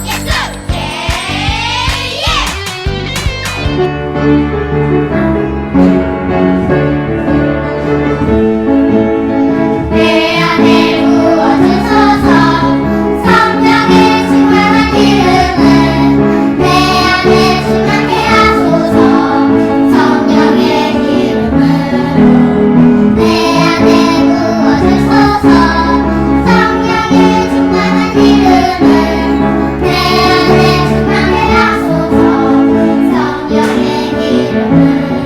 예수 내 안에 부어주소서 성령의 충만한 기름은 내 안에 충만케 하소서 성령의 기름은 내 안에 부어주소서 성령의 충만한 기름은 내 안에 충만케 하소서 성령의 기름은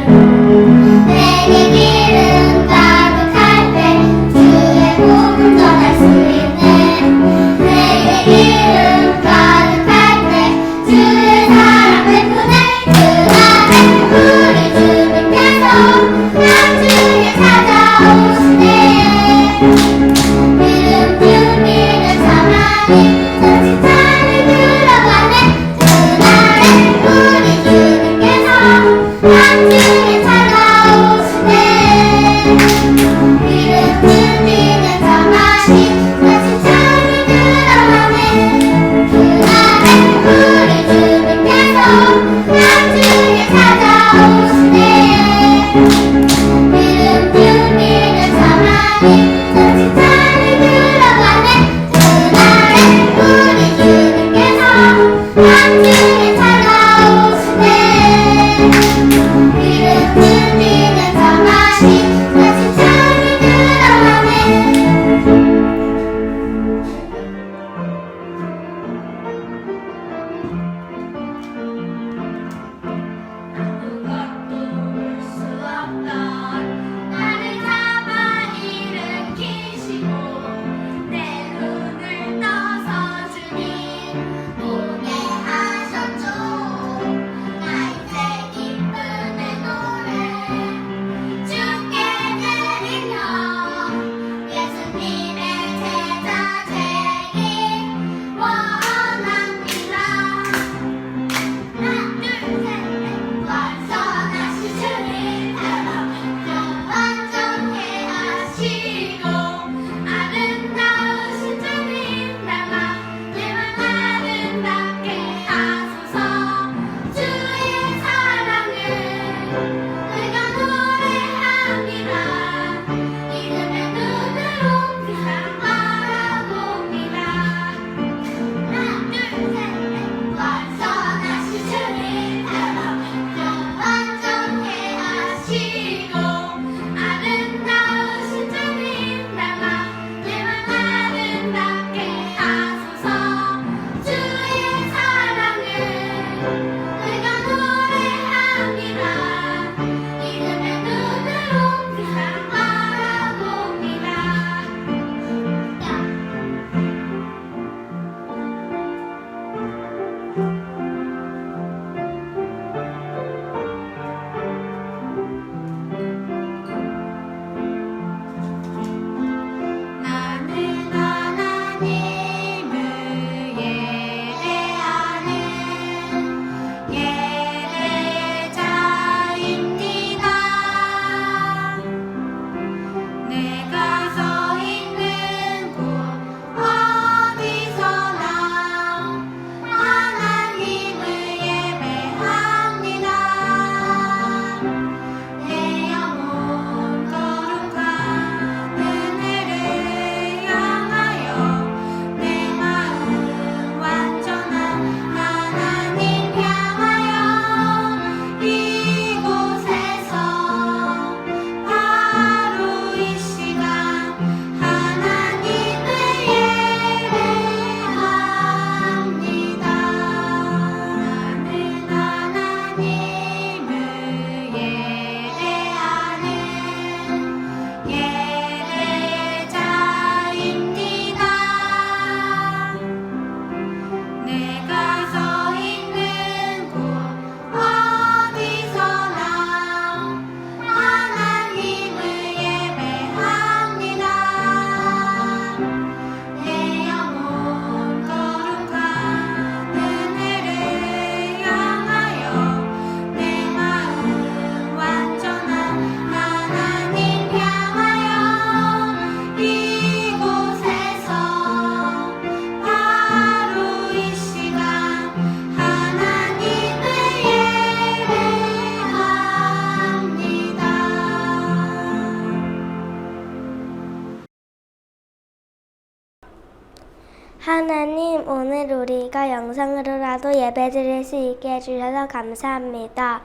하나님, 오늘 우리가 영상으로라도 예배드릴 수 있게 해주셔서 감사합니다.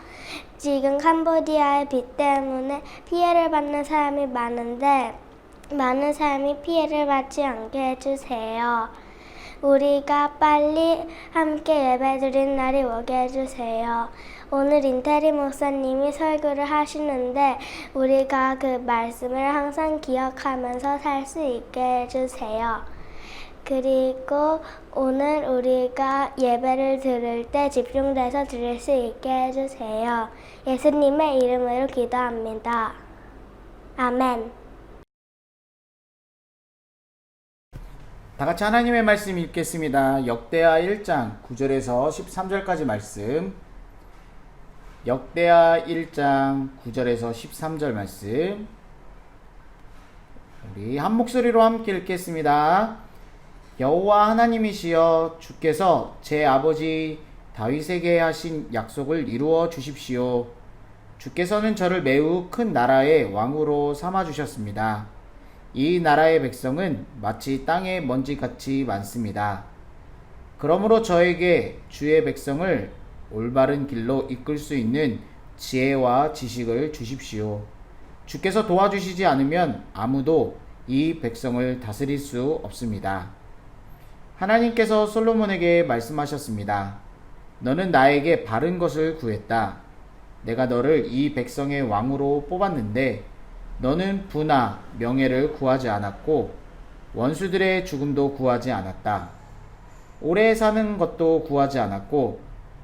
지금 캄보디아의 비 때문에 피해를 받는 사람이 많은데 많은 사람이 피해를 받지 않게 해주세요. 우리가 빨리 함께 예배드린 날이 오게 해주세요. 오늘 인테리 목사님이 설교를 하시는데 우리가 그 말씀을 항상 기억하면서 살 수 있게 해주세요. 그리고 오늘 우리가 예배를 드릴 때 집중돼서 드릴 수 있게 해주세요. 예수님의 이름으로 기도합니다. 아멘. 다 같이 하나님의 말씀 읽겠습니다. 역대하 1장 9절에서 13절까지 말씀. 역대하 1장 9절에서 13절 말씀. 우리 한 목소리로 함께 읽겠습니다. 여호와 하나님이시여, 주께서 제 아버지 다윗에게 하신 약속을 이루어 주십시오. 주께서는 저를 매우 큰 나라의 왕으로 삼아 주셨습니다. 이 나라의 백성은 마치 땅의 먼지같이 많습니다. 그러므로 저에게 주의 백성을 올바른 길로 이끌 수 있는 지혜와 지식을 주십시오. 주께서 도와주시지 않으면 아무도 이 백성을 다스릴 수 없습니다. 하나님께서 솔로몬에게 말씀하셨습니다. 너는 나에게 바른 것을 구했다. 내가 너를 이 백성의 왕으로 뽑았는데 너는 부나 명예를 구하지 않았고 원수들의 죽음도 구하지 않았다. 오래 사는 것도 구하지 않았고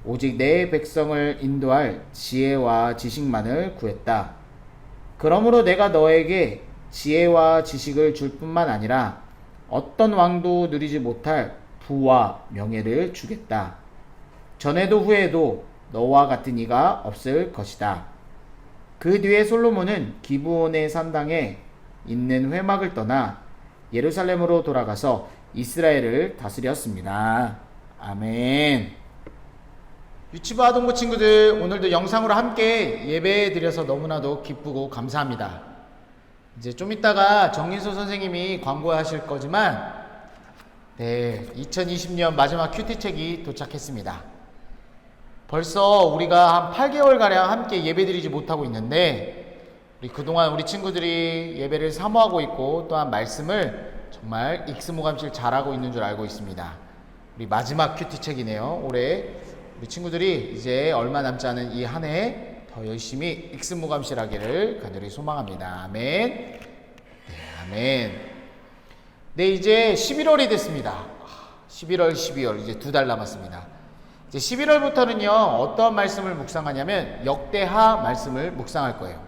오직 내 백성을 인도할 지혜와 지식만을 구했다. 그러므로 내가 너에게 지혜와 지식을 줄 뿐만 아니라 어떤 왕도 누리지 못할 부와 명예를 주겠다. 전에도 후에도 너와 같은 이가 없을 것이다. 그 뒤에 솔로몬은 기브온의 산당에 있는 회막을 떠나 예루살렘으로 돌아가서 이스라엘을 다스렸습니다. 아멘. 유치부 아동부 친구들, 오늘도 영상으로 함께 예배 드려서 너무나도 기쁘고 감사합니다. 이제 좀 이따가 정인소 선생님이 광고하실 거지만 2020년 마지막 큐티책이 도착했습니다. 벌써 우리가 한 8개월가량 함께 예배드리지 못하고 있는데 우리 그동안 우리 친구들이 예배를 사모하고 있고 또한 말씀을 정말 익스모감실 잘하고 있는 줄 알고 있습니다. 우리 마지막 큐티책이네요. 올해 우리 친구들이 이제 얼마 남지 않은 이 한 해 더 열심히 익스모감실하기를 간절히 소망합니다. 아멘. 네, 아멘. 네, 이제 11월이 됐습니다. 11월, 12월 이제 2달 남았습니다. 이제 11월부터는요, 어떠한 말씀을 묵상하냐면 역대하 말씀을 묵상할 거예요.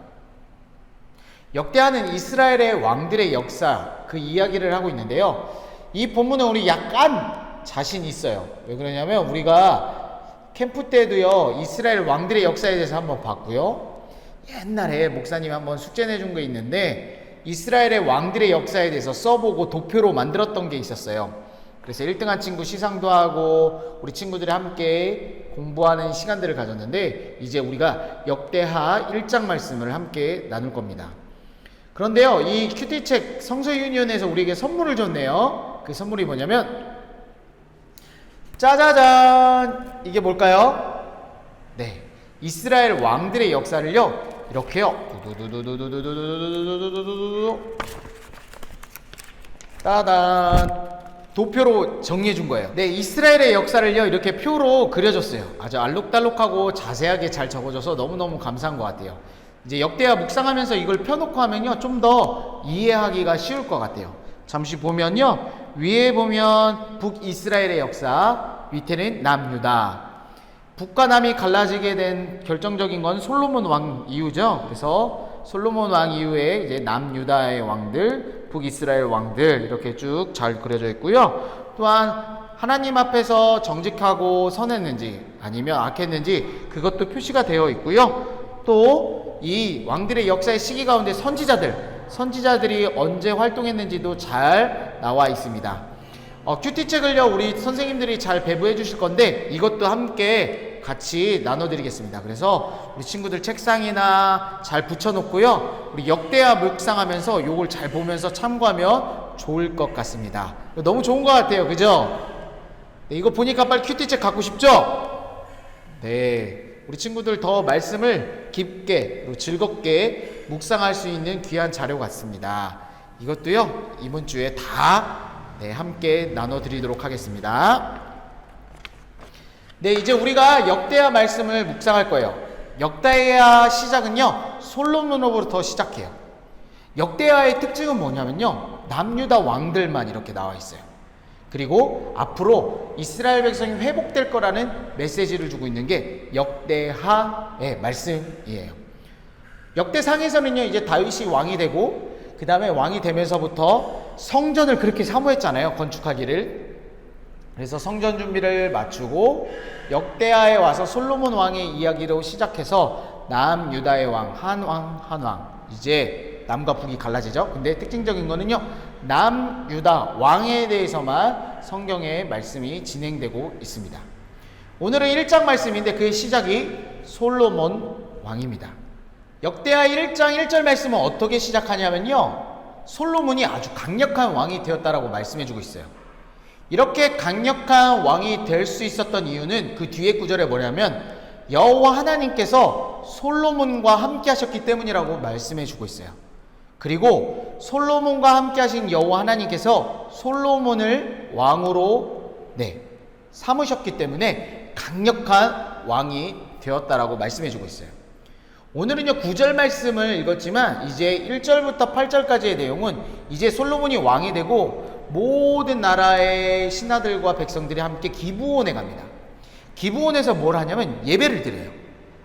역대하는 이스라엘의 왕들의 역사, 그 이야기를 하고 있는데요. 이 본문은 우리 약간 자신 있어요. 왜 그러냐면 우리가 캠프 때도요, 이스라엘 왕들의 역사에 대해서 한번 봤고요. 옛날에 목사님 한번 숙제 내준 거 있는데 이스라엘의 왕들의 역사에 대해서 써보고 도표로 만들었던 게 있었어요. 그래서 1등한 친구 시상도 하고 우리 친구들이 함께 공부하는 시간들을 가졌는데 이제 우리가 역대하 1장 말씀을 함께 나눌 겁니다. 그런데요, 이 큐티책 성서유니온에서 우리에게 선물을 줬네요. 그 선물이 뭐냐면 짜자잔! 이게 뭘까요? 네, 이스라엘 왕들의 역사를요 이렇게요 따단 도표로 정리해 준 거예요. 네, 이스라엘의 역사를요 이렇게 표로 그려줬어요. 아주 알록달록하고 자세하게 잘 적어줘서 너무너무 감사한 것 같아요. 이제 역대하 묵상하면서 이걸 펴놓고 하면요 좀 더 이해하기가 쉬울 것 같아요. 잠시 보면요, 위에 보면 북이스라엘의 역사, 밑에는 남유다. 북과 남이 갈라지게 된 결정적인 건 솔로몬 왕 이후죠. 그래서 솔로몬 왕 이후에 이제 남유다의 왕들, 북이스라엘 왕들 이렇게 쭉 잘 그려져 있고요. 또한 하나님 앞에서 정직하고 선했는지 아니면 악했는지 그것도 표시가 되어 있고요. 또 이 왕들의 역사의 시기 가운데 선지자들이 언제 활동했는지도 잘 나와 있습니다. 큐티책을요 우리 선생님들이 잘 배부해 주실 건데 이것도 함께 같이 나눠드리겠습니다. 그래서 우리 친구들 책상이나 잘 붙여놓고요, 우리 역대하 묵상하면서 요걸 잘 보면서 참고하면 좋을 것 같습니다. 너무 좋은 것 같아요. 그죠? 네, 이거 보니까 빨리 큐티책 갖고 싶죠? 네, 우리 친구들 더 말씀을 깊게 그리고 즐겁게 묵상할 수 있는 귀한 자료 같습니다. 이것도요, 이번 주에 다 함께 나눠드리도록 하겠습니다. 네, 이제 우리가 역대하 말씀을 묵상할 거예요. 역대하 시작은요, 솔로몬으로부터 시작해요. 역대하의 특징은 뭐냐면요, 남유다 왕들만 이렇게 나와 있어요. 그리고 앞으로 이스라엘 백성이 회복될 거라는 메시지를 주고 있는 게 역대하의 말씀이에요. 역대상에서는요, 이제 다윗이 왕이 되고 그 다음에 왕이 되면서부터 성전을 그렇게 사모했잖아요, 건축하기를. 그래서 성전 준비를 마치고 역대하에 와서 솔로몬 왕의 이야기로 시작해서 남유다의 왕, 한왕 이제 남과 북이 갈라지죠. 근데 특징적인 거는요, 남유다 왕에 대해서만 성경의 말씀이 진행되고 있습니다. 오늘은 1장 말씀인데 그의 시작이 솔로몬 왕입니다. 역대하 1장 1절 말씀은 어떻게 시작하냐면요, 솔로몬이 아주 강력한 왕이 되었다라고 말씀해주고 있어요. 이렇게 강력한 왕이 될 수 있었던 이유는 그 뒤에 구절에 뭐냐면 여호와 하나님께서 솔로몬과 함께 하셨기 때문이라고 말씀해 주고 있어요. 그리고 솔로몬과 함께 하신 여호와 하나님께서 솔로몬을 왕으로 삼으셨기 때문에 강력한 왕이 되었다라고 말씀해 주고 있어요. 오늘은요 9절 말씀을 읽었지만 이제 1절부터 8절까지의 내용은 이제 솔로몬이 왕이 되고 모든 나라의 신하들과 백성들이 함께 기브온에 갑니다. 기브온에서 뭘 하냐면 예배를 드려요.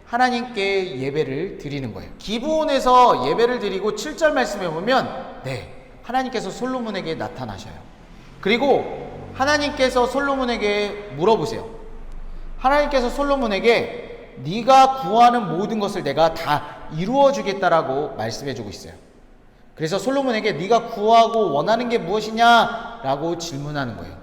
하나님께 예배를 드리는 거예요. 기브온에서 예배를 드리고 7절 말씀에 보면 하나님께서 솔로몬에게 나타나셔요. 그리고 하나님께서 솔로몬에게 물어보세요. 하나님께서 솔로몬에게 네가 구하는 모든 것을 내가 다 이루어 주겠다라고 말씀해 주고 있어요. 그래서 솔로몬에게 네가 구하고 원하는 게 무엇이냐 라고 질문하는 거예요.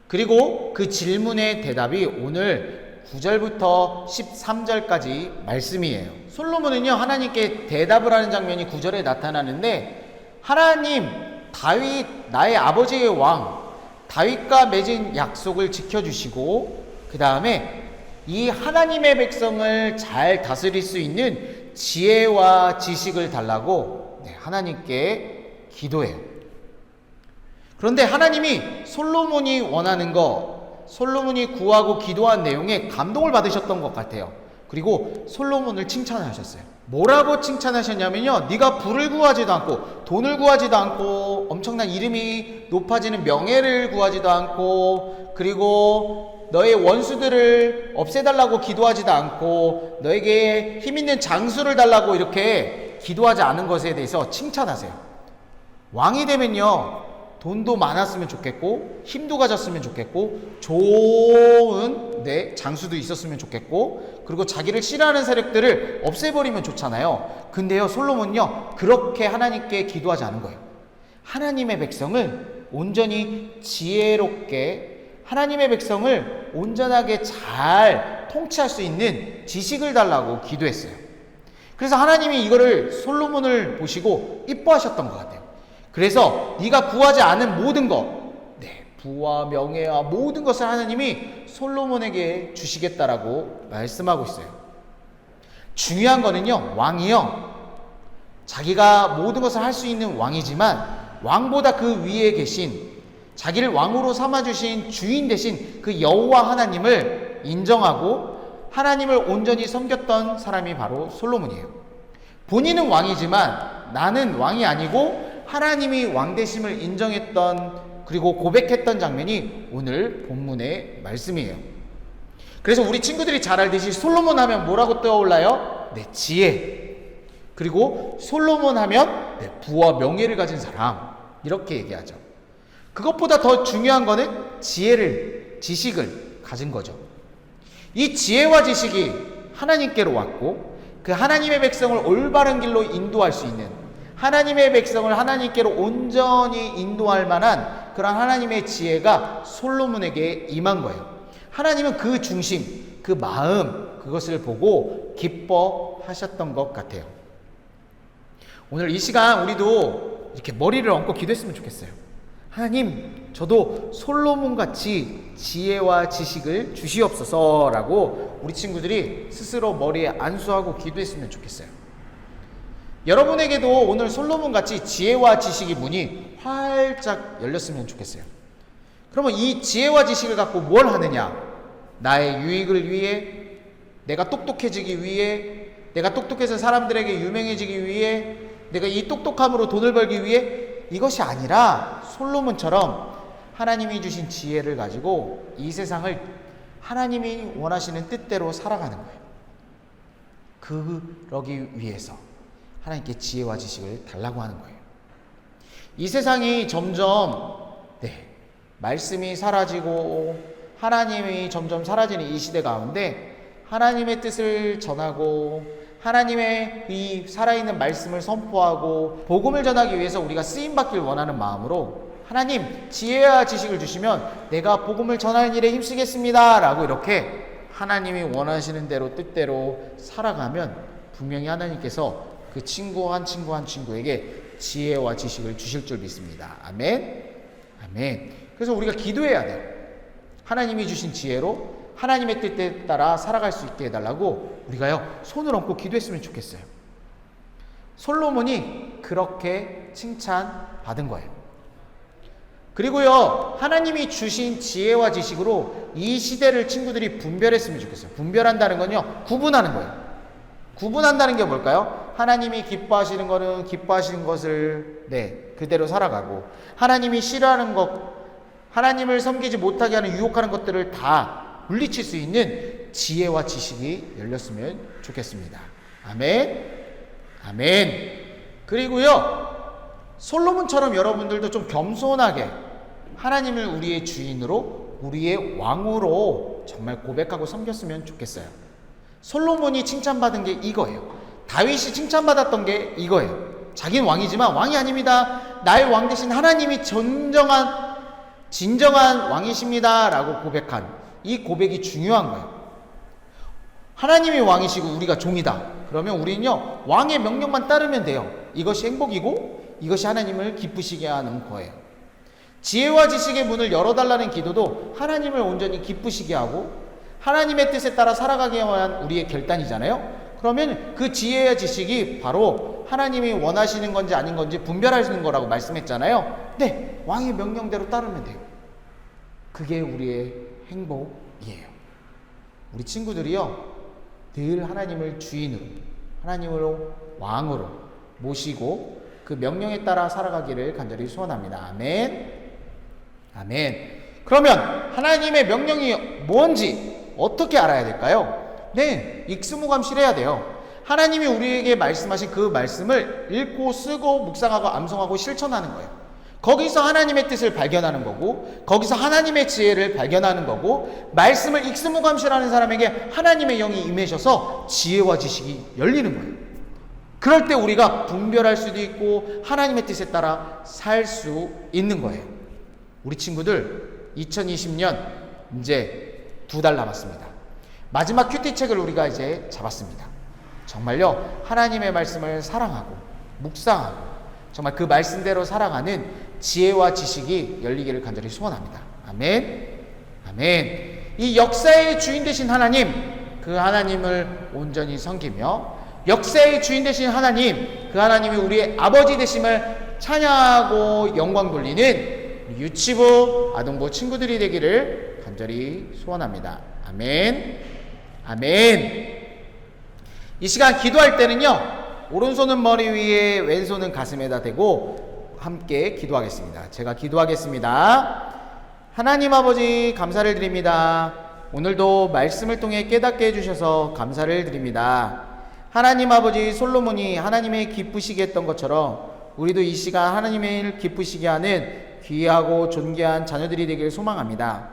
그리고 그 질문의 대답이 오늘 9절부터 13절까지 말씀이에요. 솔로몬은요 하나님께 대답을 하는 장면이 9절에 나타나는데, 하나님, 다윗 나의 아버지의 왕 다윗과 맺은 약속을 지켜주시고 그 다음에 이 하나님의 백성을 잘 다스릴 수 있는 지혜와 지식을 달라고 하나님께 기도해요. 그런데 하나님이 솔로몬이 원하는 거, 솔로몬이 구하고 기도한 내용에 감동을 받으셨던 것 같아요. 그리고 솔로몬을 칭찬하셨어요. 뭐라고 칭찬하셨냐면요, 네가 부를 구하지도 않고 돈을 구하지도 않고 엄청난 이름이 높아지는 명예를 구하지도 않고 그리고 너의 원수들을 없애달라고 기도하지도 않고 너에게 힘있는 장수를 달라고 이렇게 기도하지 않은 것에 대해서 칭찬하세요. 왕이 되면요 돈도 많았으면 좋겠고 힘도 가졌으면 좋겠고 좋은 장수도 있었으면 좋겠고 그리고 자기를 싫어하는 세력들을 없애버리면 좋잖아요. 근데요 솔로몬은요 그렇게 하나님께 기도하지 않은 거예요. 하나님의 백성을 온전히 지혜롭게, 하나님의 백성을 온전하게 잘 통치할 수 있는 지식을 달라고 기도했어요. 그래서 하나님이 이거를 솔로몬을 보시고 이뻐하셨던 것 같아요. 그래서 네가 구하지 않은 모든 것, 부와 명예와 모든 것을 하나님이 솔로몬에게 주시겠다라고 말씀하고 있어요. 중요한 거는요, 왕이요 자기가 모든 것을 할 수 있는 왕이지만 왕보다 그 위에 계신, 자기를 왕으로 삼아주신 주인 대신 그 여호와 하나님을 인정하고 하나님을 온전히 섬겼던 사람이 바로 솔로몬이에요. 본인은 왕이지만 나는 왕이 아니고 하나님이 왕 되심을 인정했던, 그리고 고백했던 장면이 오늘 본문의 말씀이에요. 그래서 우리 친구들이 잘 알듯이 솔로몬 하면 뭐라고 떠올라요? 지혜. 그리고 솔로몬 하면 부와 명예를 가진 사람, 이렇게 얘기하죠. 그것보다 더 중요한 거는 지식을 가진 거죠. 이 지혜와 지식이 하나님께로 왔고 그 하나님의 백성을 올바른 길로 인도할 수 있는, 하나님의 백성을 하나님께로 온전히 인도할 만한 그런 하나님의 지혜가 솔로몬에게 임한 거예요. 하나님은 그 중심, 그 마음, 그것을 보고 기뻐하셨던 것 같아요. 오늘 이 시간 우리도 이렇게 머리를 얹고 기도했으면 좋겠어요. 하나님, 저도 솔로몬같이 지혜와 지식을 주시옵소서라고 우리 친구들이 스스로 머리에 안수하고 기도했으면 좋겠어요. 여러분에게도 오늘 솔로몬같이 지혜와 지식의 문이 활짝 열렸으면 좋겠어요. 그러면 이 지혜와 지식을 갖고 뭘 하느냐? 나의 유익을 위해, 내가 똑똑해지기 위해, 내가 똑똑해서 사람들에게 유명해지기 위해, 내가 이 똑똑함으로 돈을 벌기 위해, 이것이 아니라 솔로몬처럼 하나님이 주신 지혜를 가지고 이 세상을 하나님이 원하시는 뜻대로 살아가는 거예요. 그러기 위해서 하나님께 지혜와 지식을 달라고 하는 거예요. 이 세상이 점점 말씀이 사라지고 하나님이 점점 사라지는 이 시대 가운데 하나님의 뜻을 전하고 하나님의 이 살아있는 말씀을 선포하고 복음을 전하기 위해서 우리가 쓰임받길 원하는 마음으로 하나님 지혜와 지식을 주시면 내가 복음을 전하는 일에 힘쓰겠습니다 라고 이렇게 하나님이 원하시는 대로 뜻대로 살아가면 분명히 하나님께서 그 친구 한 친구에게 지혜와 지식을 주실 줄 믿습니다. 아멘. 아멘. 그래서 우리가 기도해야 돼요. 하나님이 주신 지혜로 하나님의 뜻에 따라 살아갈 수 있게 해달라고 우리가요 손을 얹고 기도했으면 좋겠어요. 솔로몬이 그렇게 칭찬받은 거예요. 그리고요 하나님이 주신 지혜와 지식으로 이 시대를 친구들이 분별했으면 좋겠어요. 분별한다는 건요 구분하는 거예요. 구분한다는 게 뭘까요? 하나님이 기뻐하시는 거는 기뻐하시는 것을 그대로 살아가고, 하나님이 싫어하는 것, 하나님을 섬기지 못하게 하는 유혹하는 것들을 다 물리칠 수 있는 지혜와 지식이 열렸으면 좋겠습니다. 아멘. 아멘. 그리고요 솔로몬처럼 여러분들도 좀 겸손하게 하나님을 우리의 주인으로, 우리의 왕으로 정말 고백하고 섬겼으면 좋겠어요. 솔로몬이 칭찬받은 게 이거예요. 다윗이 칭찬받았던 게 이거예요. 자기는 왕이지만 왕이 아닙니다. 나의 왕 대신 하나님이 진정한 왕이십니다 라고 고백한 이 고백이 중요한 거예요. 하나님이 왕이시고 우리가 종이다. 그러면 우리는요 왕의 명령만 따르면 돼요. 이것이 행복이고 이것이 하나님을 기쁘시게 하는 거예요. 지혜와 지식의 문을 열어달라는 기도도 하나님을 온전히 기쁘시게 하고 하나님의 뜻에 따라 살아가게 위한 우리의 결단이잖아요. 그러면 그 지혜와 지식이 바로 하나님이 원하시는 건지 아닌 건지 분별하시는 거라고 말씀했잖아요. 네, 왕의 명령대로 따르면 돼요. 그게 우리의 행복이에요. 우리 친구들이요 늘 하나님을 주인으로, 하나님으로 왕으로 모시고 그 명령에 따라 살아가기를 간절히 소원합니다. 아멘. 아멘. 그러면 하나님의 명령이 뭔지 어떻게 알아야 될까요? 네, 익수무감실해야 돼요. 하나님이 우리에게 말씀하신 그 말씀을 읽고 쓰고 묵상하고 암송하고 실천하는 거예요. 거기서 하나님의 뜻을 발견하는 거고, 거기서 하나님의 지혜를 발견하는 거고, 말씀을 익수무감실하는 사람에게 하나님의 영이 임하셔서 지혜와 지식이 열리는 거예요. 그럴 때 우리가 분별할 수도 있고 하나님의 뜻에 따라 살 수 있는 거예요. 우리 친구들 2020년 이제 2달 남았습니다. 마지막 큐티책을 우리가 이제 잡았습니다. 정말요 하나님의 말씀을 사랑하고 묵상하고 정말 그 말씀대로 살아가는 지혜와 지식이 열리기를 간절히 소원합니다. 아멘. 아멘. 이 역사의 주인 되신 하나님, 그 하나님을 온전히 섬기며 역사의 주인 되신 하나님, 그 하나님이 우리의 아버지 되심을 찬양하고 영광 돌리는 유치부, 아동부 친구들이 되기를 간절히 소원합니다. 아멘. 아멘. 이 시간 기도할 때는요 오른손은 머리 위에 왼손은 가슴에다 대고 함께 기도하겠습니다. 제가 기도하겠습니다. 하나님 아버지 감사를 드립니다. 오늘도 말씀을 통해 깨닫게 해주셔서 감사를 드립니다. 하나님 아버지, 솔로몬이 하나님의 기쁘시게 했던 것처럼 우리도 이 시간 하나님의 기쁘시게 하는 귀하고 존귀한 자녀들이 되길 소망합니다.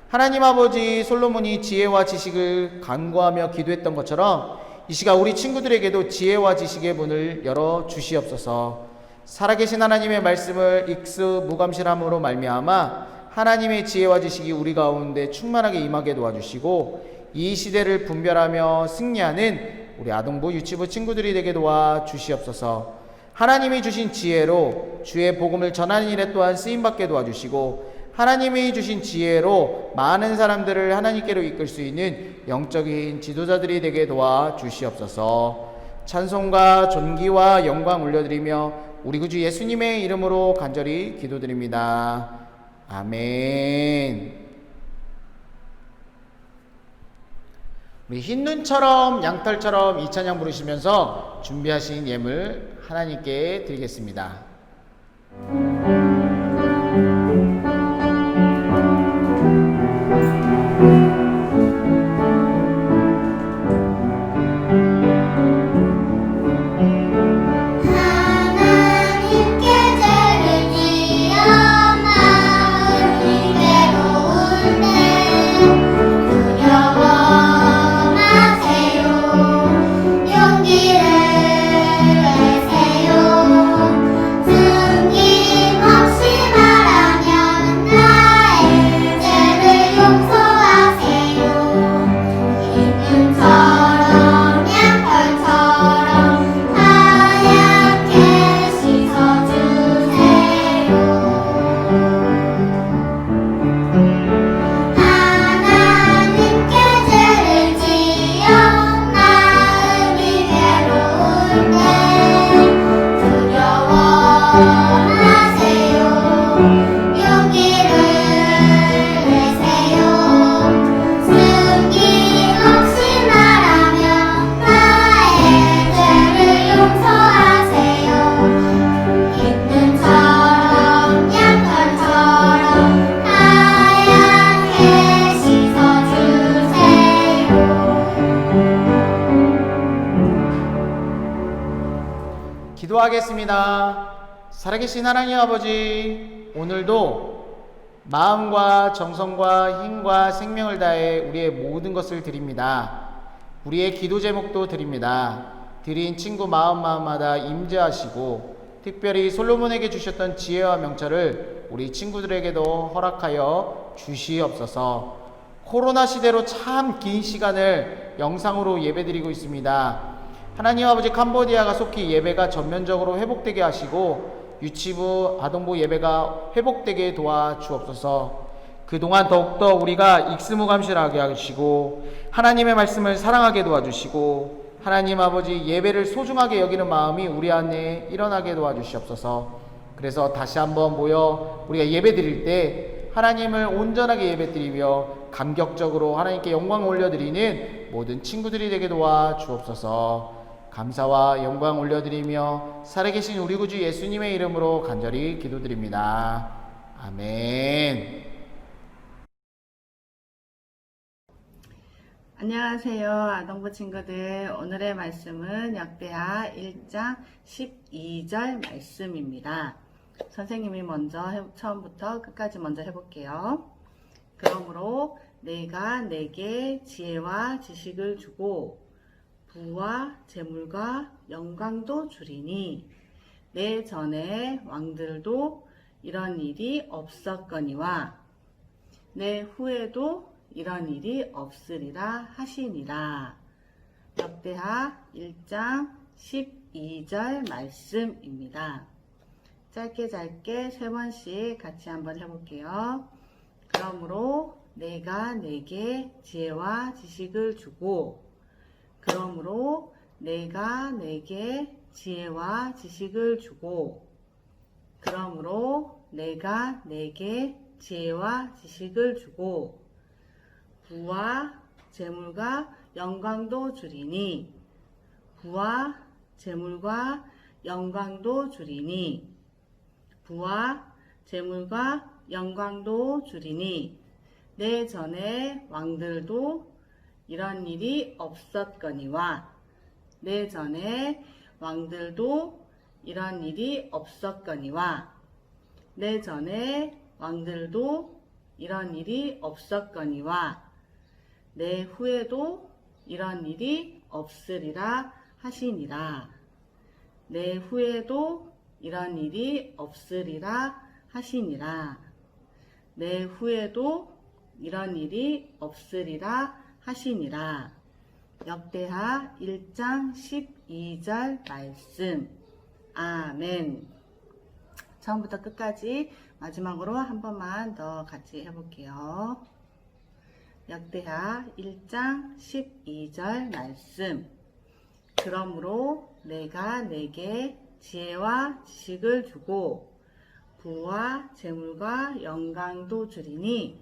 하나님 아버지, 솔로몬이 지혜와 지식을 간구하며 기도했던 것처럼 이 시간 우리 친구들에게도 지혜와 지식의 문을 열어 주시옵소서. 살아계신 하나님의 말씀을 익수무감실함으로 말미암아 하나님의 지혜와 지식이 우리 가운데 충만하게 임하게 도와주시고 이 시대를 분별하며 승리하는 우리 아동부 유치부 친구들이 되게 도와 주시옵소서. 하나님이 주신 지혜로 주의 복음을 전하는 일에 또한 쓰임받게 도와주시고 하나님이 주신 지혜로 많은 사람들을 하나님께로 이끌 수 있는 영적인 지도자들이 되게 도와주시옵소서. 찬송과 존귀와 영광 올려드리며 우리 구주 예수님의 이름으로 간절히 기도드립니다. 아멘. 우리 흰눈처럼 양털처럼 이 찬양 부르시면서 준비하신 예물 하나님께 드리겠습니다. 하나님께 죄를 지어 마음이 괴로울 때 두려워 마세요. 용기를 내세요. 숨김없이 말하면 나의 죄를 용서하세요. 흰눈처럼 양털처럼 하얗게 씻어주세요. 하나님께 죄를 지어 마음이 괴로울 때 두려워 마세요. 용기를 내세요. 숨김없이 말하면 나의 죄를 용서하세요. 흰눈처럼 양털처럼 하얗게 씻어주세요. 기도하겠습니다. 살아계신 하나님 아버지, 오늘도 마음과 정성과 힘과 생명을 다해 우리의 모든 것을 드립니다. 우리의 기도 제목도 드립니다. 드린 친구 마음마다 임재하시고 특별히 솔로몬에게 주셨던 지혜와 명철을 우리 친구들에게도 허락하여 주시옵소서. 코로나 시대로 참 긴 시간을 영상으로 예배드리고 있습니다. 하나님 아버지, 캄보디아가 속히 예배가 전면적으로 회복되게 하시고 유치부, 아동부 예배가 회복되게 도와주옵소서. 그동안 더욱더 우리가 익스무감실하게 하시고 하나님의 말씀을 사랑하게 도와주시고 하나님 아버지, 예배를 소중하게 여기는 마음이 우리 안에 일어나게 도와주시옵소서. 그래서 다시 한번 모여 우리가 예배 드릴 때 하나님을 온전하게 예배 드리며 감격적으로 하나님께 영광 올려드리는 모든 친구들이 되게 도와주옵소서. 감사와 영광 올려드리며 살아계신 우리 구주 예수님의 이름으로 간절히 기도드립니다. 아멘. 안녕하세요, 아동부 친구들. 오늘의 말씀은 역대하 1장 12절 말씀입니다. 선생님이 먼저 처음부터 끝까지 먼저 해볼게요. 그러므로 내가 내게 지혜와 지식을 주고 부와 재물과 영광도 주리니 내 전에 왕들도 이런 일이 없었거니와 내 후에도 이런 일이 없으리라 하시니라. 역대하 1장 12절 말씀입니다. 짧게 세 번씩 같이 한번 해볼게요. 그러므로 내가 내게 지혜와 지식을 주고 그러므로 내가 내게 지혜와 지식을 주고 그러므로 내가 내게 지혜와 지식을 주고 부와 재물과 영광도 주리니 부와 재물과 영광도 주리니 부와 재물과 영광도 주리니 내 전에 왕들도 이런 일이 없었거니와 내 전에 왕들도 이런 일이 없었거니와 내 전에 왕들도 이런 일이 없었거니와 내 후에도 이런 일이 없으리라 하시니라. 내 후에도 이런 일이 없으리라 하시니라. 내 후에도 이런 일이 없으리라 하시니라. 역대하 1장 12절 말씀. 아멘. 처음부터 끝까지 마지막으로 한 번만 더 같이 해볼게요. 역대하 1장 12절 말씀. 그러므로 내가 내게 지혜와 지식을 주고 부와 재물과 영광도 주리니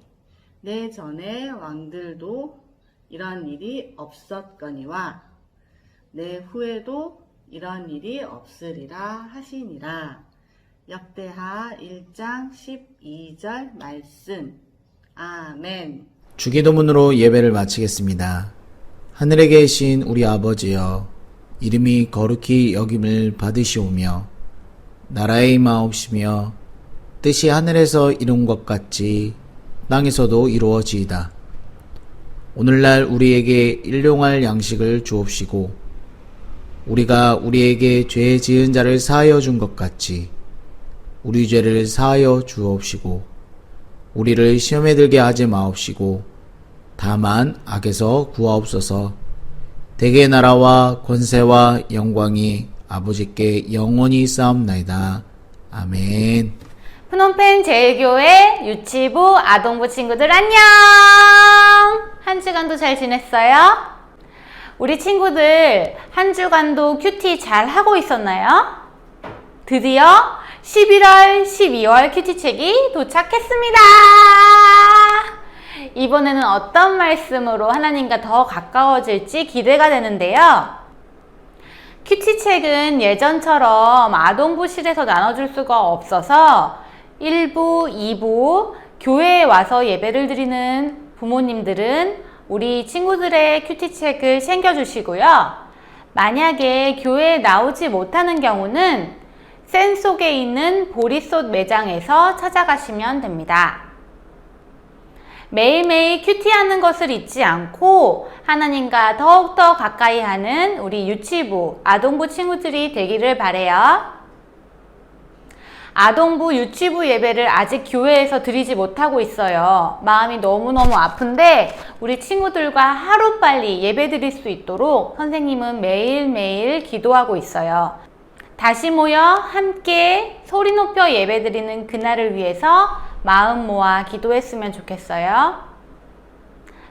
내 전에 왕들도 이런 일이 없었거니와 내 후에도 이런 일이 없으리라 하시니라. 역대하 1장 12절 말씀. 아멘. 주기도문으로 예배를 마치겠습니다. 하늘에 계신 우리 아버지여, 이름이 거룩히 여김을 받으시오며 나라의 임하옵시며 뜻이 하늘에서 이룬 것 같이 땅에서도 이루어지이다. 오늘날 우리에게 일용할 양식을 주옵시고 우리가 우리에게 죄 지은 자를 사하여 준 것 같이 우리 죄를 사하여 주옵시고 우리를 시험에 들게 하지 마옵시고 다만 악에서 구하옵소서. 대개 나라와 권세와 영광이 아버지께 영원히 쌓옵나이다. 아멘. 프놈펜 제일교회 유치부 아동부 친구들 안녕! 한 주간도 잘 지냈어요? 우리 친구들 한 주간도 큐티 잘 하고 있었나요? 드디어 11월, 12월 큐티책이 도착했습니다. 이번에는 어떤 말씀으로 하나님과 더 가까워질지 기대가 되는데요. 큐티책은 예전처럼 아동부실에서 나눠줄 수가 없어서 1부, 2부 교회에 와서 예배를 드리는 부모님들은 우리 친구들의 큐티책을 챙겨주시고요. 만약에 교회에 나오지 못하는 경우는 센 속에 있는 보리솥 매장에서 찾아가시면 됩니다. 매일매일 큐티하는 것을 잊지 않고 하나님과 더욱더 가까이 하는 우리 유치부, 아동부 친구들이 되기를 바라요. 아동부, 유치부 예배를 아직 교회에서 드리지 못하고 있어요. 마음이 너무너무 아픈데 우리 친구들과 하루빨리 예배 드릴 수 있도록 선생님은 매일매일 기도하고 있어요. 다시 모여 함께 소리 높여 예배 드리는 그날을 위해서 마음 모아 기도했으면 좋겠어요.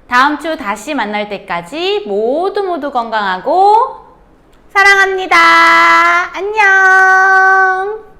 다음 주 다시 만날 때까지 모두 건강하고 사랑합니다. 안녕.